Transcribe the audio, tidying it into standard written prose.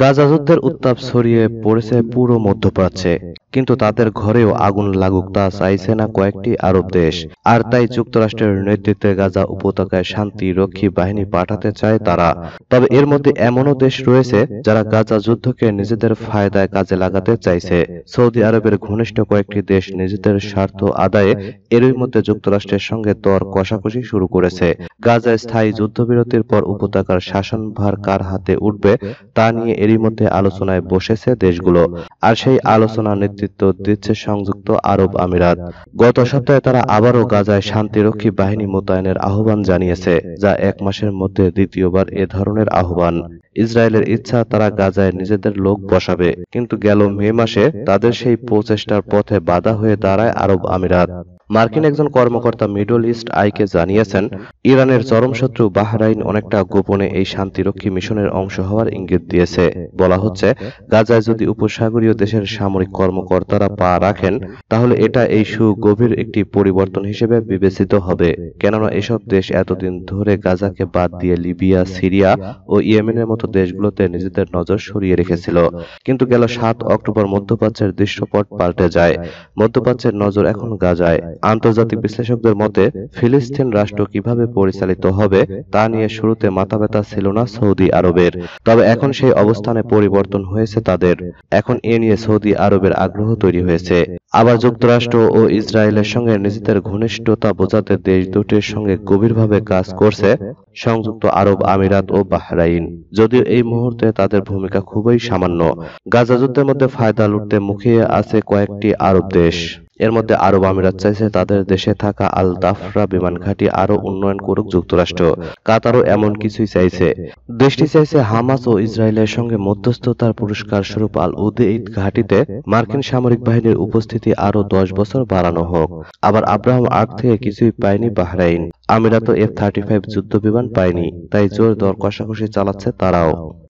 গাজা যুদ্ধের উত্তাপ ছড়িয়ে পড়েছে পুরো মধ্যপ্রাচ্যে, কিন্তু তাদের ঘরেও আগুন লাগুক তা চাইছে না কয়েকটি আরব দেশ। আর তাই যুক্তরাষ্ট্রের নেতৃত্বে গাজা উপত্যকায় শান্তি রক্ষী বাহিনী পাঠাতে চায় তারা। তবে এর মধ্যে এমনও দেশ রয়েছে যারা গাজা যুদ্ধকে নিজেদের ফায়দায় কাজে লাগাতে চাইছে। সৌদি আরবের ঘনিষ্ঠ কয়েকটি দেশ নিজেদের স্বার্থ আদায়ে এরই মধ্যে যুক্তরাষ্ট্রের সঙ্গে দর কষাকষি শুরু করেছে। গাজায় স্থায়ী যুদ্ধবিরতির পর উপত্যকার শাসনভার কার হাতে উঠবে তা নিয়ে এরই মধ্যে আলোচনায় বসেছে দেশগুলো। আর সেই আলোচনার নেতৃত্ব দিচ্ছে সংযুক্ত আরব আমিরাত। গত সপ্তাহে তারা আবারও গাজায় শান্তিরক্ষী বাহিনী মোতায়েনের আহ্বান জানিয়েছে, যা ১ মাসের মধ্যে দ্বিতীয়বার এ ধরনের আহ্বান। ইসরায়েলের ইচ্ছা তারা গাজায় নিজেদের লোক বসাবে, কিন্তু গেল মে মাসে তাদের সেই প্রচেষ্টার পথে বাধা হয়ে দাঁড়ায় আরব আমিরাত। মার্কিন একজন কর্মকর্তা মিডল ইস্ট আইকে জানিয়েছেন, ইরানের চরম শত্রু বাহরাইন অনেকটা গোপনে এই শান্তিরক্ষী মিশনের অংশ হওয়ার ইঙ্গিত দিয়েছে। বলা হচ্ছে, গাজায় যদি উপসাগরীয় দেশের সামরিক কর্মকর্তারা পা রাখেন, তাহলে এটা এই সুগভীর একটি পরিবর্তন হিসেবে বিবেচিত হবে। কেননা এসব দেশ এতদিন ধরে গাজাকে বাদ দিয়ে লিবিয়া, সিরিয়া ও ইয়েমেনের মতো দেশগুলোতে নিজেদের নজর সরিয়ে রেখেছিল। কিন্তু গেল ৭ অক্টোবর মধ্যপ্রাচ্যের দৃশ্যপট পাল্টে যায়। মধ্যপ্রাচ্যের নজর এখন গাজায়। আন্তর্জাতিক বিশ্লেষকদের মতে, ফিলিস্তিন রাষ্ট্র কিভাবে পরিচালিত হবে তা নিয়ে শুরুতে মাথাব্যথা ছিল না সৌদি আরবের। তবে এখন সেই অবস্থানে পরিবর্তন হয়েছে তাদের। এখন এ নিয়ে সৌদি আরবের আগ্রহ তৈরি হয়েছে। আবার যুক্তরাষ্ট্র ও ইসরায়েলের সঙ্গে নিজেদের ঘনিষ্ঠতা বোঝাতে দেশ দুটির সঙ্গে গভীরভাবে কাজ করছে সংযুক্ত আরব আমিরাত ও বাহরাইন। যদিও এই মুহূর্তে তাদের ভূমিকা খুবই সামান্য। গাজা যুদ্ধের মধ্যে ফায়দা লুটতে মুখিয়ে আছে কয়েকটি আরব দেশ। এর মধ্যে আরব আমিরাত চাইছে তাদের দেশে থাকা আল দাফরা বিমান ঘাঁটি আরো উন্নয়ন করুক যুক্তরাষ্ট্র। কাতারও এমন কিছুই চাইছে। দেশটি চাইছে হামাস ও ইসরায়েলের সঙ্গে মধ্যস্থতার পুরস্কার স্বরূপ আল উদেইদ ঘাঁটিতে মার্কিন সামরিক বাহিনীর উপস্থিতি আরো ১০ বছর বাড়ানো হোক। আবার আব্রাহাম আর্ক থেকে কিছুই পায়নি বাহরাইন। আমিরাতও F-35 যুদ্ধবিমান পায়নি, তাই জোর দর কষাকষি চালাচ্ছে তারাও।